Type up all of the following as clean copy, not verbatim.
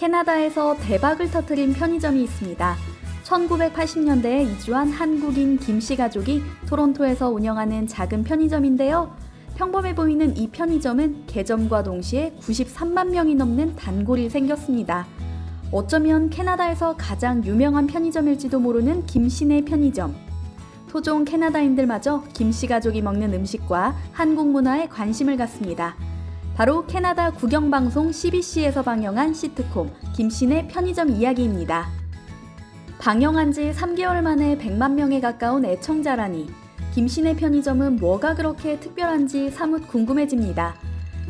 캐나다에서 대박을 터뜨린 편의점이 있습니다. 1980년대에 이주한 한국인 김씨 가족이 토론토에서 운영하는 작은 편의점인데요. 평범해 보이는 이 편의점은 개점과 동시에 93만 명이 넘는 단골이 생겼습니다. 어쩌면 캐나다에서 가장 유명한 편의점일지도 모르는 김씨네 편의점. 토종 캐나다인들마저 김씨 가족이 먹는 음식과 한국 문화에 관심을 갖습니다. 바로 캐나다 국영방송 CBC에서 방영한 시트콤 김씨네 편의점 이야기입니다. 방영한 지 3개월 만에 100만 명에 가까운 애청자라니 김씨네 편의점은 뭐가 그렇게 특별한지 사뭇 궁금해집니다.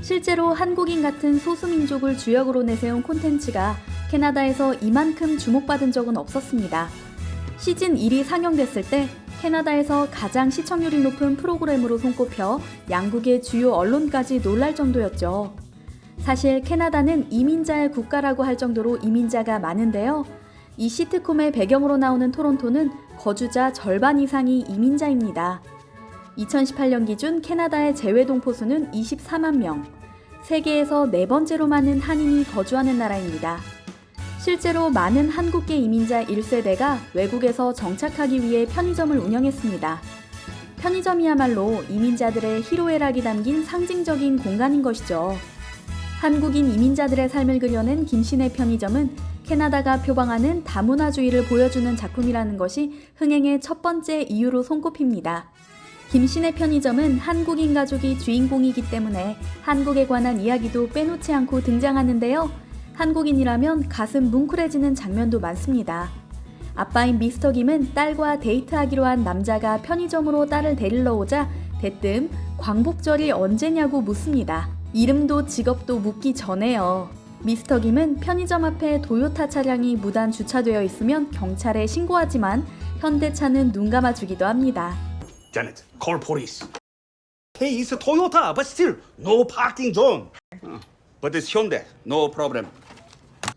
실제로 한국인 같은 소수민족을 주역으로 내세운 콘텐츠가 캐나다에서 이만큼 주목받은 적은 없었습니다. 시즌 1이 상영됐을 때 캐나다에서 가장 시청률이 높은 프로그램으로 손꼽혀 양국의 주요 언론까지 놀랄 정도였죠. 사실 캐나다는 이민자의 국가라고 할 정도로 이민자가 많은데요. 이 시트콤의 배경으로 나오는 토론토는 거주자 절반 이상이 이민자입니다. 2018년 기준 캐나다의 재외동포수는 24만 명, 세계에서 네 번째로 많은 한인이 거주하는 나라입니다. 실제로 많은 한국계 이민자 1세대가 외국에서 정착하기 위해 편의점을 운영했습니다. 편의점이야말로 이민자들의 희로애락이 담긴 상징적인 공간인 것이죠. 한국인 이민자들의 삶을 그려낸 김씨네 편의점은 캐나다가 표방하는 다문화주의를 보여주는 작품이라는 것이 흥행의 첫 번째 이유로 손꼽힙니다. 김씨네 편의점은 한국인 가족이 주인공이기 때문에 한국에 관한 이야기도 빼놓지 않고 등장하는데요. 한국인이라면 가슴 뭉클해지는 장면도 많습니다. 아빠인 미스터 김은 딸과 데이트하기로 한 남자가 편의점으로 딸을 데리러 오자 대뜸 광복절이 언제냐고 묻습니다. 이름도 직업도 묻기 전에요. 미스터 김은 편의점 앞에 도요타 차량이 무단 주차되어 있으면 경찰에 신고하지만 현대차는 눈 감아주기도 합니다. Janet, call police. Hey, it's a Toyota, but still no parking zone. But it's Hyundai, no problem.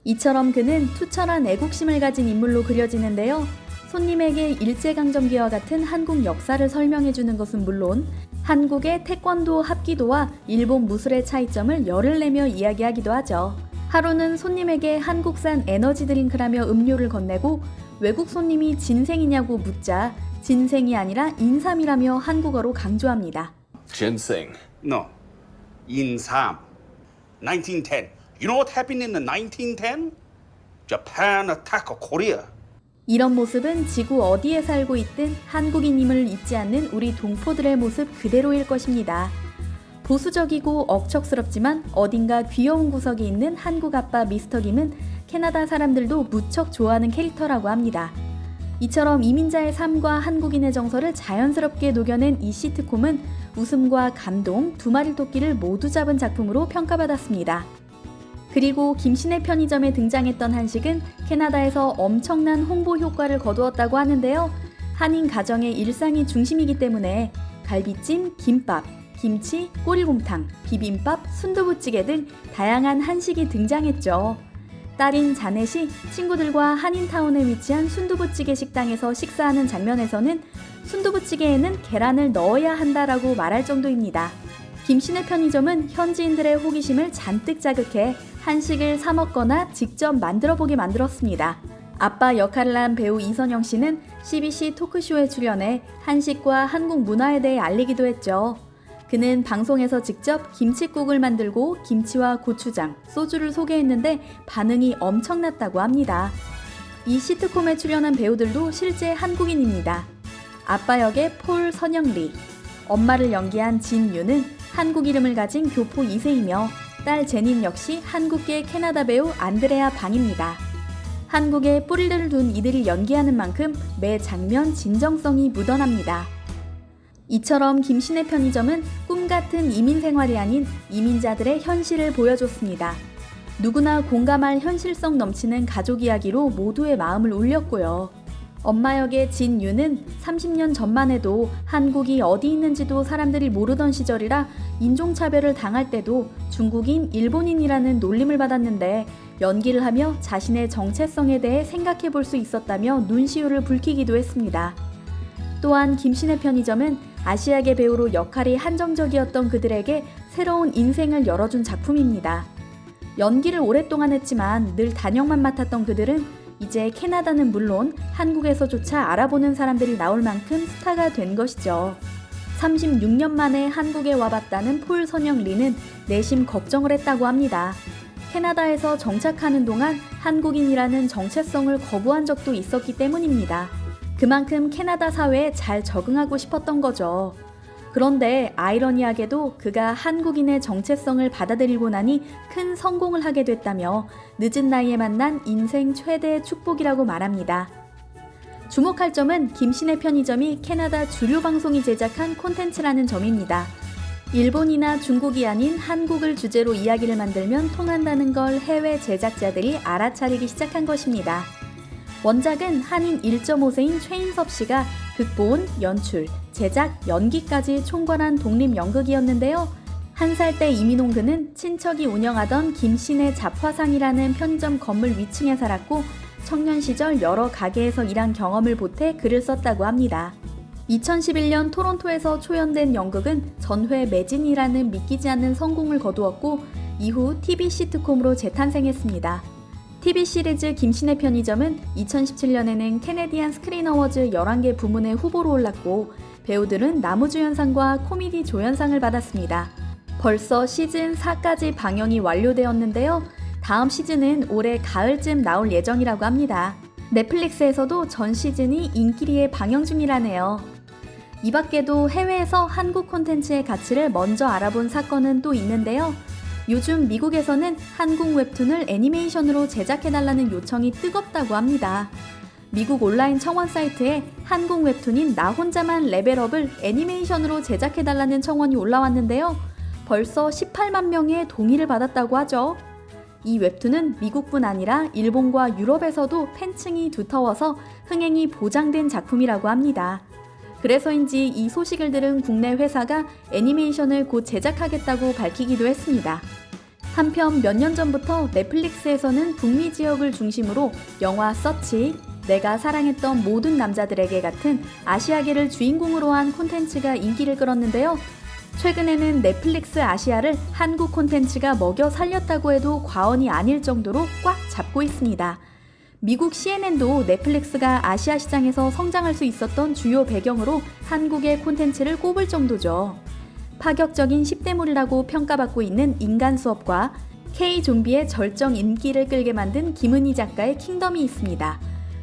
이처럼 그는 투철한 애국심을 가진 인물로 그려지는데요. 손님에게 일제강점기와 같은 한국 역사를 설명해주는 것은 물론 한국의 태권도 합기도와 일본 무술의 차이점을 열을 내며 이야기하기도 하죠. 하루는 손님에게 한국산 에너지 드링크라며 음료를 건네고 외국 손님이 진생이냐고 묻자 진생이 아니라 인삼이라며 한국어로 강조합니다. Ginseng. No, 인삼. 1910. You know what happened in the 1910? Japan attacked Korea. 이런 모습은 지구 어디에 살고 있든 한국인임을 잊지 않는 우리 동포들의 모습 그대로일 것입니다. 보수적이고 억척스럽지만 어딘가 귀여운 구석이 있는 한국 아빠 미스터 김은 캐나다 사람들도 무척 좋아하는 캐릭터라고 합니다. 이처럼 이민자의 삶과 한국인의 정서를 자연스럽게 녹여낸 이 시트콤은 웃음과 감동, 두 마리 토끼를 모두 잡은 작품으로 평가받았습니다. 그리고 김씨네 편의점에 등장했던 한식은 캐나다에서 엄청난 홍보 효과를 거두었다고 하는데요. 한인 가정의 일상이 중심이기 때문에 갈비찜, 김밥, 김치, 꼬리곰탕, 비빔밥, 순두부찌개 등 다양한 한식이 등장했죠. 딸인 자넷이 친구들과 한인타운에 위치한 순두부찌개 식당에서 식사하는 장면에서는 순두부찌개에는 계란을 넣어야 한다라고 말할 정도입니다. 김씨네 편의점은 현지인들의 호기심을 잔뜩 자극해 한식을 사 먹거나 직접 만들어보게 만들었습니다. 아빠 역할을 한 배우 이선영 씨는 CBC 토크쇼에 출연해 한식과 한국 문화에 대해 알리기도 했죠. 그는 방송에서 직접 김칫국을 만들고 김치와 고추장, 소주를 소개했는데 반응이 엄청났다고 합니다. 이 시트콤에 출연한 배우들도 실제 한국인입니다. 아빠 역의 폴 선영리, 엄마를 연기한 진유는 한국 이름을 가진 교포 2세이며 딸 제닌 역시 한국계 캐나다 배우 안드레아 방입니다. 한국에 뿌리를 둔 이들이 연기하는 만큼 매 장면 진정성이 묻어납니다. 이처럼 김씨네 편의점은 꿈같은 이민 생활이 아닌 이민자들의 현실을 보여줬습니다. 누구나 공감할 현실성 넘치는 가족 이야기로 모두의 마음을 울렸고요. 엄마 역의 진유는 30년 전만 해도 한국이 어디 있는지도 사람들이 모르던 시절이라 인종차별을 당할 때도 중국인, 일본인이라는 놀림을 받았는데 연기를 하며 자신의 정체성에 대해 생각해 볼 수 있었다며 눈시울을 붉히기도 했습니다. 또한 김씨네 편의점은 아시아계 배우로 역할이 한정적이었던 그들에게 새로운 인생을 열어준 작품입니다. 연기를 오랫동안 했지만 늘 단역만 맡았던 그들은 이제 캐나다는 물론 한국에서조차 알아보는 사람들이 나올 만큼 스타가 된 것이죠. 36년 만에 한국에 와봤다는 폴 선영 리는 내심 걱정을 했다고 합니다. 캐나다에서 정착하는 동안 한국인이라는 정체성을 거부한 적도 있었기 때문입니다. 그만큼 캐나다 사회에 잘 적응하고 싶었던 거죠. 그런데 아이러니하게도 그가 한국인의 정체성을 받아들이고 나니 큰 성공을 하게 됐다며 늦은 나이에 만난 인생 최대의 축복이라고 말합니다. 주목할 점은 김신의 편의점이 캐나다 주류 방송이 제작한 콘텐츠라는 점입니다. 일본이나 중국이 아닌 한국을 주제로 이야기를 만들면 통한다는 걸 해외 제작자들이 알아차리기 시작한 것입니다. 원작은 한인 1.5세인 최인섭 씨가 극본, 연출, 제작, 연기까지 총괄한 독립연극이었는데요. 1살 때 이민홍 그는 친척이 운영하던 김신의 잡화상이라는 편의점 건물 위층에 살았고 청년 시절 여러 가게에서 일한 경험을 보태 글을 썼다고 합니다. 2011년 토론토에서 초연된 연극은 전회 매진이라는 믿기지 않는 성공을 거두었고 이후 TV 시트콤으로 재탄생했습니다. TV 시리즈 김신의 편의점은 2017년에는 캐네디안 스크린 어워즈 11개 부문의 후보로 올랐고 배우들은 나무주연상과 코미디 조연상을 받았습니다. 벌써 시즌 4까지 방영이 완료되었는데요. 다음 시즌은 올해 가을쯤 나올 예정이라고 합니다. 넷플릭스에서도 전 시즌이 인기리에 방영 중이라네요. 이 밖에도 해외에서 한국 콘텐츠의 가치를 먼저 알아본 사건은 또 있는데요. 요즘 미국에서는 한국 웹툰을 애니메이션으로 제작해달라는 요청이 뜨겁다고 합니다. 미국 온라인 청원 사이트에 한국 웹툰인 나 혼자만 레벨업을 애니메이션으로 제작해달라는 청원이 올라왔는데요. 벌써 18만 명의 동의를 받았다고 하죠. 이 웹툰은 미국뿐 아니라 일본과 유럽에서도 팬층이 두터워서 흥행이 보장된 작품이라고 합니다. 그래서인지 이 소식을 들은 국내 회사가 애니메이션을 곧 제작하겠다고 밝히기도 했습니다. 한편 몇 년 전부터 넷플릭스에서는 북미 지역을 중심으로 영화 서치, 내가 사랑했던 모든 남자들에게 같은 아시아계를 주인공으로 한 콘텐츠가 인기를 끌었는데요. 최근에는 넷플릭스 아시아를 한국 콘텐츠가 먹여 살렸다고 해도 과언이 아닐 정도로 꽉 잡고 있습니다. 미국 CNN도 넷플릭스가 아시아 시장에서 성장할 수 있었던 주요 배경으로 한국의 콘텐츠를 꼽을 정도죠. 파격적인 10대물이라고 평가받고 있는 인간 수업과 K-좀비의 절정 인기를 끌게 만든 김은희 작가의 킹덤이 있습니다.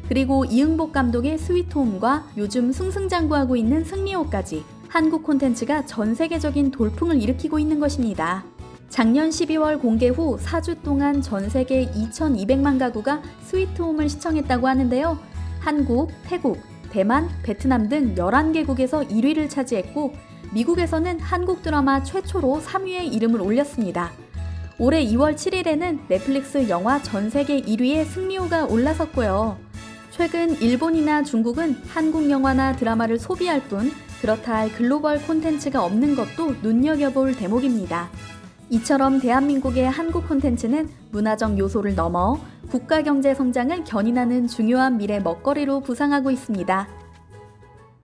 그리고 이응복 감독의 스위트홈과 요즘 승승장구하고 있는 승리호까지 한국 콘텐츠가 전 세계적인 돌풍을 일으키고 있는 것입니다. 작년 12월 공개 후 4주 동안 전 세계 2,200만 가구가 스위트홈을 시청했다고 하는데요. 한국, 태국, 대만, 베트남 등 11개국에서 1위를 차지했고 미국에서는 한국 드라마 최초로 3위에 이름을 올렸습니다. 올해 2월 7일에는 넷플릭스 영화 전 세계 1위에 승리호가 올라섰고요. 최근 일본이나 중국은 한국 영화나 드라마를 소비할 뿐 그렇다 할 글로벌 콘텐츠가 없는 것도 눈여겨볼 대목입니다. 이처럼 대한민국의 한국 콘텐츠는 문화적 요소를 넘어 국가 경제 성장을 견인하는 중요한 미래 먹거리로 부상하고 있습니다.